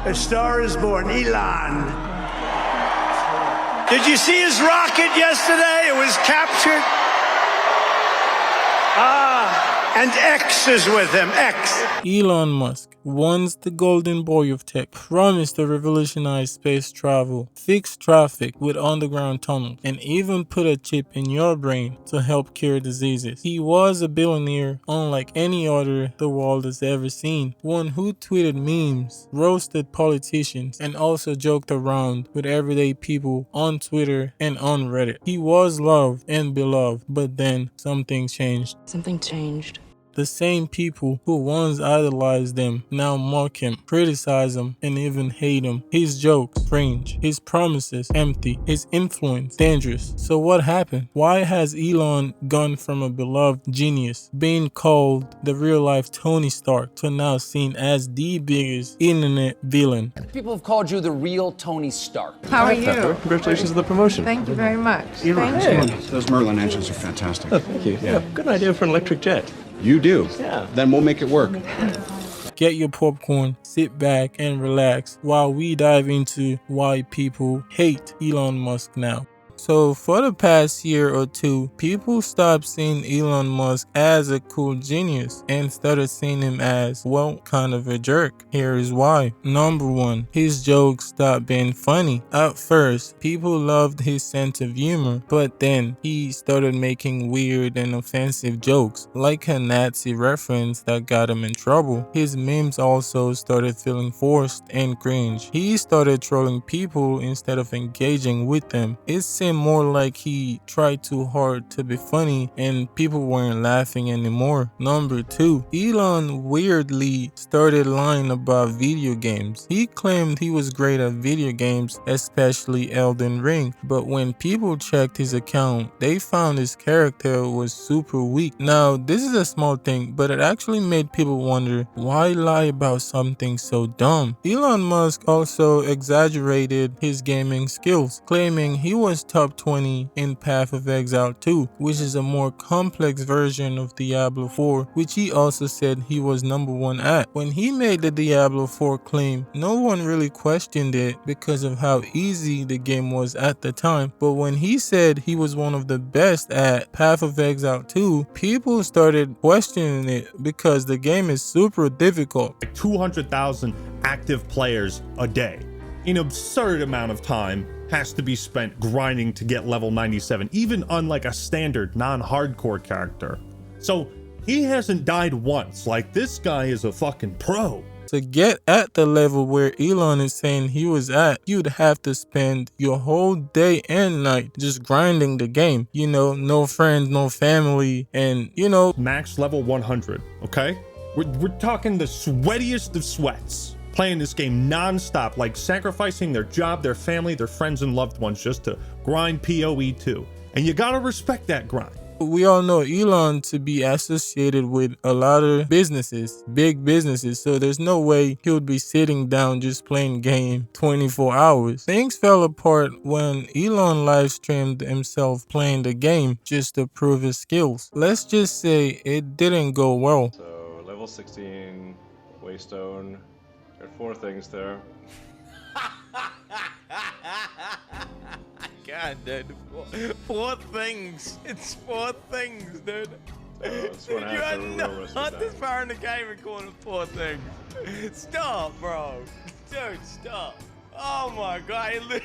A Star is Born, Elon. Did you see his rocket yesterday? It was captured. And X is with him, X. Elon Musk, once the golden boy of tech, promised to revolutionize space travel, fix traffic with underground tunnels, and even put a chip in your brain to help cure diseases. He was a billionaire unlike any other the world has ever seen, one who tweeted memes, roasted politicians, and also joked around with everyday people on Twitter and on Reddit. He was loved and beloved, but then something changed. Something changed. The same people who once idolized him now mock him, criticize him, and even hate him. His jokes strange, his promises empty, his influence dangerous. So what happened? Why has Elon gone from a beloved genius, being called the real-life Tony Stark, to now seen as the biggest internet villain? People have called you the real Tony Stark. How are you? Congratulations on the promotion. Thank you very much. Thank you. Those Merlin engines are fantastic. Oh, thank you. Yeah, good idea for an electric jet. You do? Yeah. Then we'll make it work. Get your popcorn, sit back and relax while we dive into why people hate Elon Musk now. So for the past year or two, people stopped seeing Elon Musk as a cool genius and started seeing him as, well, kind of a jerk. Here is why. Number one, his jokes stopped being funny. At first, people loved his sense of humor, but then he started making weird and offensive jokes, like a Nazi reference that got him in trouble. His memes also started feeling forced and cringe. He started trolling people instead of engaging with them. It seemed more like he tried too hard to be funny and people weren't laughing anymore. Number two, Elon weirdly started lying about video games. He claimed he was great at video games, especially Elden Ring, but when people checked his account, they found his character was super weak. Now, this is a small thing, but it actually made people wonder, why lie about something so dumb? Elon Musk also exaggerated his gaming skills, claiming he was top 20 in Path of Exile 2, which is a more complex version of Diablo 4, which he also said he was number 1 at. When he made the Diablo 4 claim, no one really questioned it because of how easy the game was at the time, but when he said he was one of the best at Path of Exile 2, people started questioning it because the game is super difficult. 200,000 active players a day. An absurd amount of time has to be spent grinding to get level 97, even on like a standard non-hardcore character. So he hasn't died once. Like, this guy is a fucking pro. To get at the level where Elon is saying he was at, you'd have to spend your whole day and night just grinding the game. You know, no friends, no family, and you know, max level 100, okay? We're talking the sweatiest of sweats, playing this game non-stop, like sacrificing their job, their family, their friends and loved ones just to grind PoE 2. And you gotta respect that grind. We all know Elon to be associated with a lot of businesses, big businesses, so there's no way he would be sitting down just playing game 24 hours. Things fell apart when Elon live streamed himself playing the game just to prove his skills. Let's just say it didn't go well. So level 16, Waystone, got 4 things there. God, dude. 4 things. It's 4 things, dude. So You are not this far in the game and calling it 4 things. Stop, bro. Dude, stop. Oh my god, I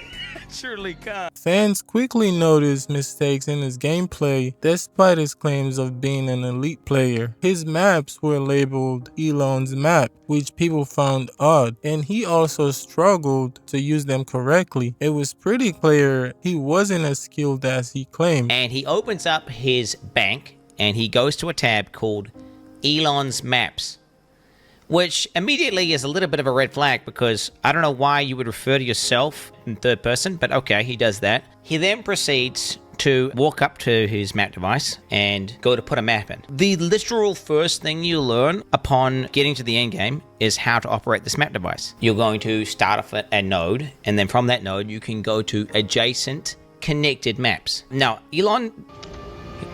literally can't. Fans quickly noticed mistakes in his gameplay despite his claims of being an elite player. His maps were labeled Elon's map, which people found odd, and he also struggled to use them correctly. It was pretty clear he wasn't as skilled as he claimed. And he opens up his bank and he goes to a tab called Elon's Maps, which immediately is a little bit of a red flag because I don't know why you would refer to yourself in third person, but okay, he does that. He then proceeds to walk up to his map device and go to put a map in. The literal first thing you learn upon getting to the end game is how to operate this map device. You're going to start off at a node, and then from that node you can go to adjacent connected maps. Now, Elon,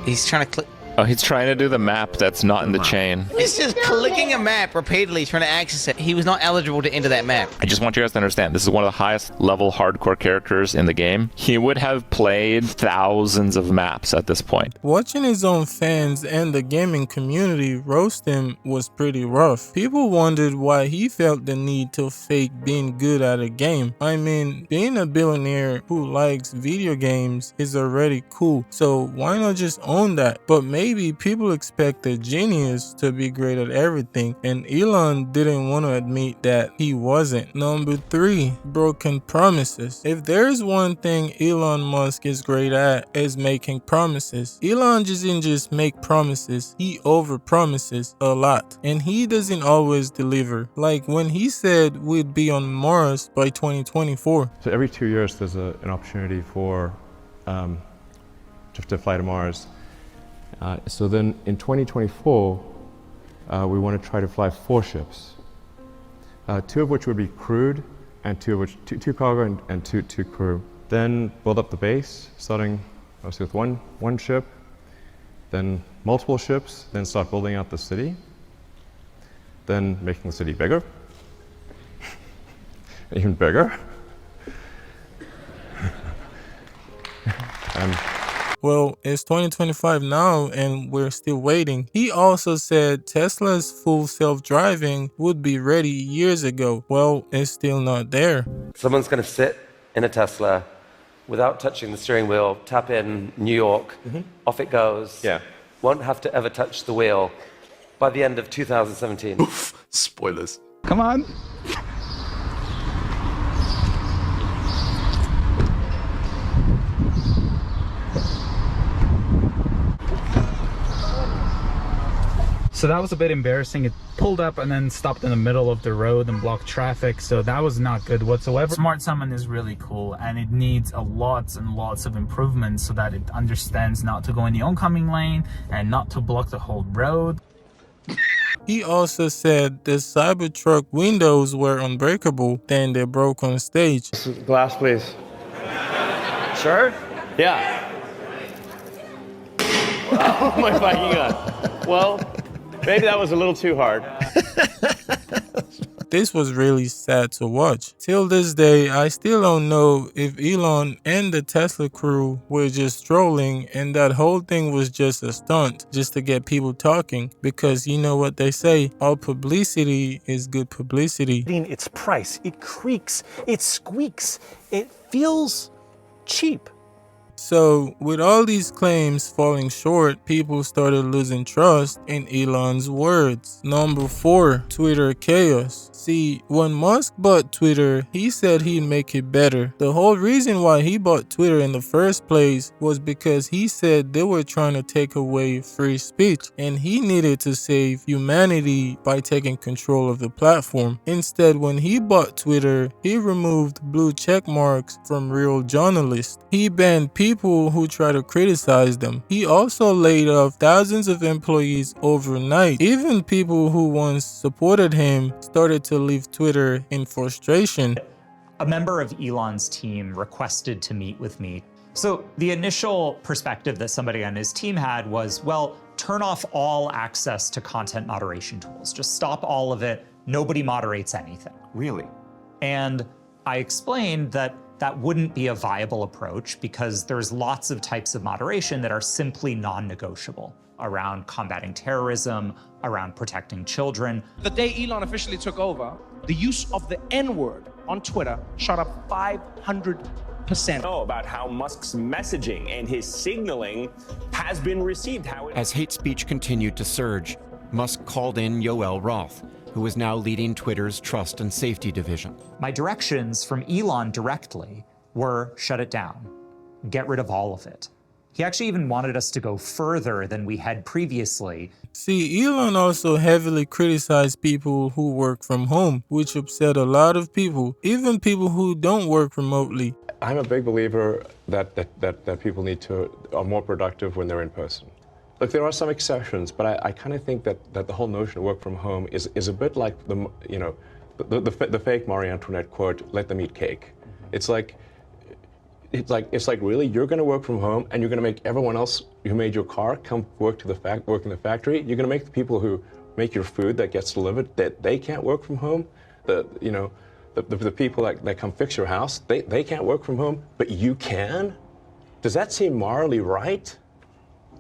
he's trying to click. Oh, he's trying to do the map that's not in the chain. He's just clicking a map repeatedly, trying to access it. He was not eligible to enter that map. I just want you guys to understand, this is one of the highest level hardcore characters in the game. He would have played thousands of maps at this point. Watching his own fans and the gaming community roast him was pretty rough. People wondered why he felt the need to fake being good at a game. I mean, being a billionaire who likes video games is already cool, so why not just own that? But maybe people expect a genius to be great at everything, and Elon didn't want to admit that he wasn't. Number 3, broken promises. If there's one thing Elon Musk is great at, is making promises. Elon doesn't just make promises, he overpromises a lot, and he doesn't always deliver. Like when he said we'd be on Mars by 2024. So every 2 years there's an opportunity for to fly to Mars. So then in 2024, we want to try to fly 4 ships, 2 of which would be crewed, and 2 of which, two cargo and two crew. Then build up the base, starting obviously with one ship, then multiple ships, then start building out the city, then making the city bigger, even bigger. Well, it's 2025 now and we're still waiting. He also said Tesla's full self-driving would be ready years ago. Well, it's still not there. Someone's going to sit in a Tesla without touching the steering wheel, tap in New York, off it goes. Yeah. Won't have to ever touch the wheel by the end of 2017. Oof, spoilers. Come on. So that was a bit embarrassing. It pulled up and then stopped in the middle of the road and blocked traffic. So that was not good whatsoever. Smart Summon is really cool and it needs lots and lots of improvements so that it understands not to go in the oncoming lane and not to block the whole road. He also said the Cybertruck windows were unbreakable, then they broke on stage. Glass, please. Sure? Yeah. Oh my fucking god. Well, maybe that was a little too hard. This was really sad to watch. Till this day, I still don't know if Elon and the Tesla crew were just trolling and that whole thing was just a stunt, just to get people talking. Because you know what they say, all publicity is good publicity. Its price, it creaks, it squeaks, it feels cheap. So, with all these claims falling short, people started losing trust in Elon's words. Number 4, Twitter chaos. See, when Musk bought Twitter, he said he'd make it better. The whole reason why he bought Twitter in the first place was because he said they were trying to take away free speech, and he needed to save humanity by taking control of the platform. Instead, when he bought Twitter, he removed blue check marks from real journalists. He banned people who try to criticize them. He also laid off thousands of employees overnight. Even people who once supported him started to leave Twitter in frustration. A member of Elon's team requested to meet with me. So the initial perspective that somebody on his team had was, well, turn off all access to content moderation tools. Just stop all of it. Nobody moderates anything. Really? And I explained that that wouldn't be a viable approach because there's lots of types of moderation that are simply non-negotiable around combating terrorism, around protecting children. The day Elon officially took over, the use of the N-word on Twitter shot up 500%. Know about how Musk's messaging and his signaling has been received. As hate speech continued to surge, Musk called in Yoel Roth, who is now leading Twitter's Trust and Safety Division. My directions from Elon directly were shut it down, get rid of all of it. He actually even wanted us to go further than we had previously. See, Elon also heavily criticized people who work from home, which upset a lot of people, even people who don't work remotely. I'm a big believer that people are more productive when they're in person. Look, there are some exceptions, but I kind of think that the whole notion of work from home is a bit like the fake Marie Antoinette quote, "Let them eat cake." It's like, it's like really, you're going to work from home and you're going to make everyone else who made your car come work in the factory. You're going to make the people who make your food that gets delivered that they can't work from home. The people that come fix your house, they can't work from home, but you can. Does that seem morally right?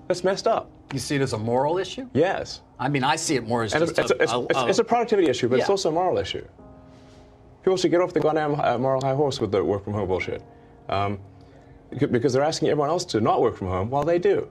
That's messed up. You see it as a moral issue? Yes. I mean, I see it more as And just it's a productivity issue, but it's Yeah. also a moral issue. People should get off the goddamn moral high horse with the work from home bullshit. Because they're asking everyone else to not work from home while they do.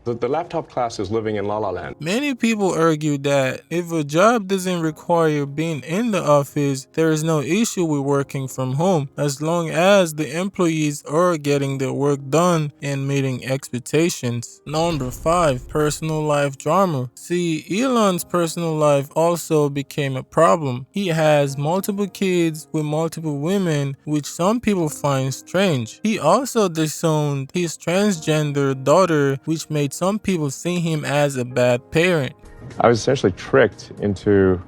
The laptop class is living in La La Land. Many people argue that if a job doesn't require being in the office, there is no issue with working from home, as long as the employees are getting their work done and meeting expectations. Number 5, personal life drama. See, Elon's personal life also became a problem. He has multiple kids with multiple women, which some people find strange. He also disowned his transgender daughter, which made some people see him as a bad parent. I was essentially tricked into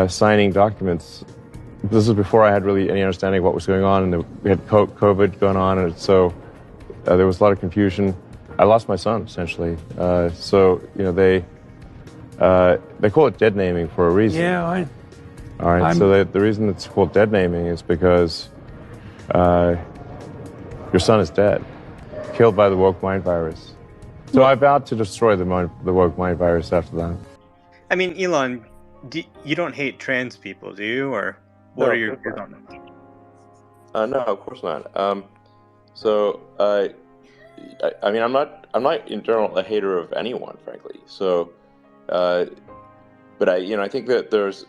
signing documents. This was before I had really any understanding of what was going on, and we had COVID going on, and so there was a lot of confusion. I lost my son, essentially. So, they call it dead naming for a reason. Yeah, All right, so the reason it's called dead naming is because your son is dead, killed by the woke mind virus. So I vowed to destroy the woke mind virus after that. I mean, Elon, you don't hate trans people, do you? Or what No, are your of views course on them? No, of course not. I mean, I'm not in general a hater of anyone, frankly. So, but I think that there's,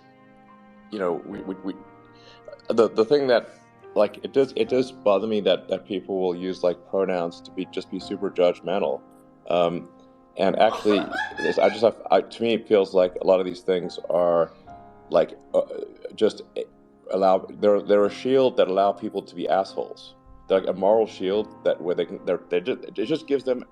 the thing that, like, it does bother me that people will use like pronouns to be super judgmental. And actually, to me, it feels like a lot of these things are like they're a shield that allow people to be assholes. They're like a moral shield it just gives them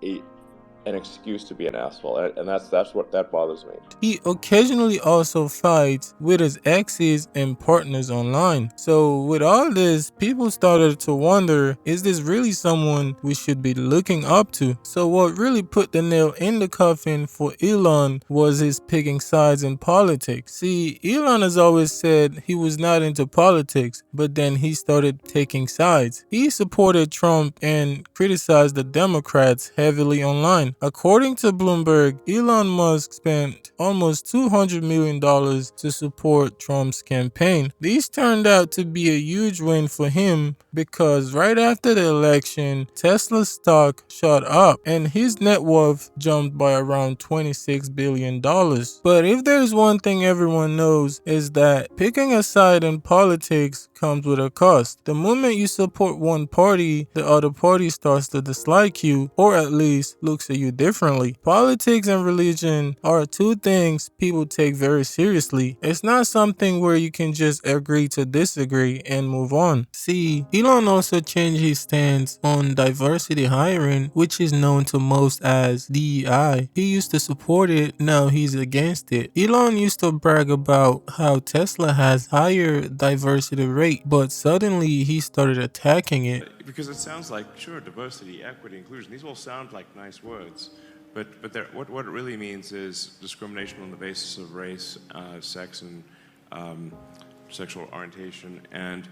an excuse to be an asshole, and that's what bothers me. He occasionally also fights with his exes and partners online. So with all this, people started to wonder, is this really someone we should be looking up to? So what really put the nail in the coffin for Elon was his picking sides in politics. See, Elon has always said he was not into politics, but then he started taking sides. He supported Trump and criticized the Democrats heavily online. According to Bloomberg, Elon Musk spent almost $200 million to support Trump's campaign. These turned out to be a huge win for him because right after the election, Tesla's stock shot up and his net worth jumped by around $26 billion. But if there's one thing everyone knows, is that picking a side in politics comes with a cost. The moment you support one party, the other party starts to dislike you, or at least looks at you differently. Politics and religion are two things people take very seriously. It's not something where you can just agree to disagree and move on. See, Elon also changed his stance on diversity hiring, which is known to most as DEI. He used to support it, now he's against it. Elon used to brag about how Tesla has higher diversity rate, but suddenly he started attacking it. Because it sounds like, sure, diversity, equity, inclusion, these all sound like nice words, but what it really means is discrimination on the basis of race, sex, and sexual orientation, and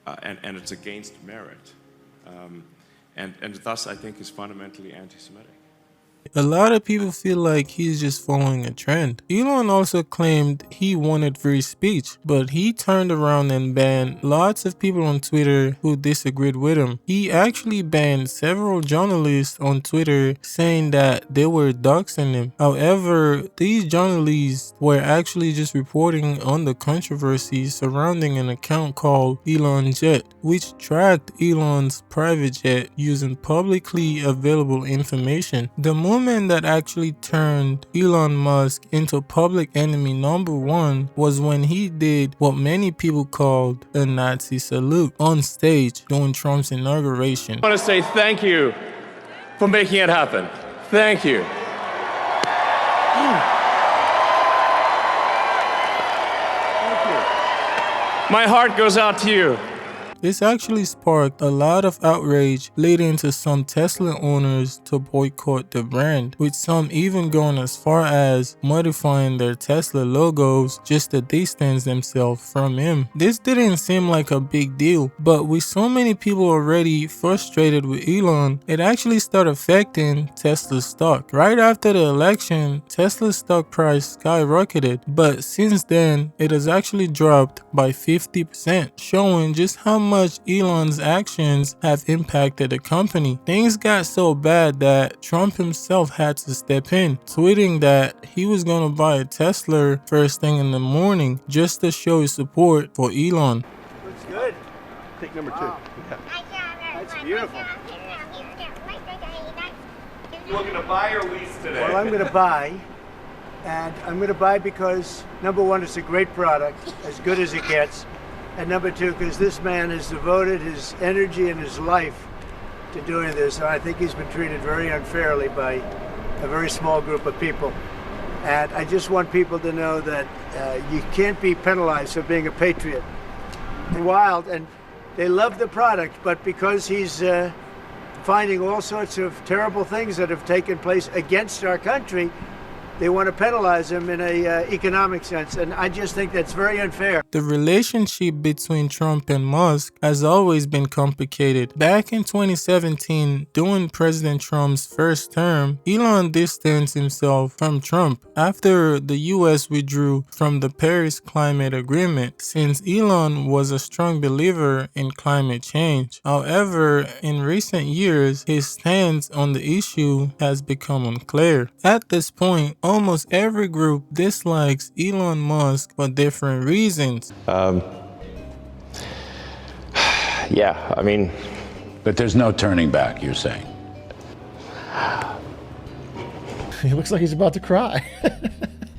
it's against merit, and thus I think is fundamentally anti-Semitic. A lot of people feel like he's just following a trend. Elon also claimed he wanted free speech, but he turned around and banned lots of people on Twitter who disagreed with him. He actually banned several journalists on Twitter saying that they were doxing him. However, these journalists were actually just reporting on the controversy surrounding an account called Elon Jet, which tracked Elon's private jet using publicly available information. The moment that actually turned Elon Musk into public enemy number one was when he did what many people called a Nazi salute on stage during Trump's inauguration. I want to say thank you for making it happen. Thank you. My heart goes out to you. This actually sparked a lot of outrage, leading to some Tesla owners to boycott the brand, with some even going as far as modifying their Tesla logos just to distance themselves from him. This didn't seem like a big deal, but with so many people already frustrated with Elon, it actually started affecting Tesla's stock. Right after the election, Tesla's stock price skyrocketed, but since then it has actually dropped by 50%, showing just how much Elon's actions have impacted the company. Things got so bad that Trump himself had to step in, tweeting that he was going to buy a Tesla first thing in the morning just to show his support for Elon. Looks good. Take number 2. Yeah. That's beautiful. You looking to buy or lease today? Well, I'm going to buy. And I'm going to buy because, number one, it's a great product, as good as it gets. And number two, because this man has devoted his energy and his life to doing this. And I think he's been treated very unfairly by a very small group of people. And I just want people to know that you can't be penalized for being a patriot. They're wild, and they love the product, but because he's finding all sorts of terrible things that have taken place against our country, they want to penalize him in a economic sense, and I just think that's very unfair. The relationship between Trump and Musk has always been complicated. Back in 2017, during President Trump's first term, Elon distanced himself from Trump after the US withdrew from the Paris Climate Agreement, since Elon was a strong believer in climate change. However, in recent years, his stance on the issue has become unclear. At this point, almost every group dislikes Elon Musk for different reasons. Yeah, I mean... But there's no turning back, you're saying? He looks like he's about to cry.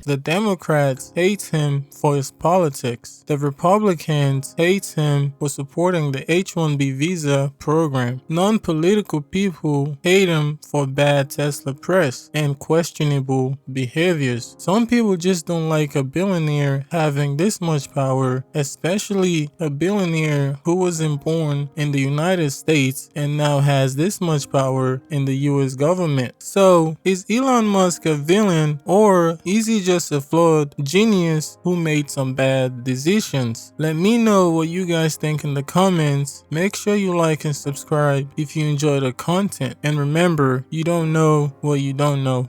The Democrats hate him for his politics. The Republicans hate him for supporting the H-1B visa program. Non-political people hate him for bad Tesla press and questionable behaviors. Some people just don't like a billionaire having this much power, especially a billionaire who wasn't born in the United States and now has this much power in the US government. So, is Elon Musk a villain, or is he just a flawed genius who made some bad decisions? Let me know what you guys think in the comments. Make sure you like and subscribe if you enjoy the content. And remember, you don't know what you don't know.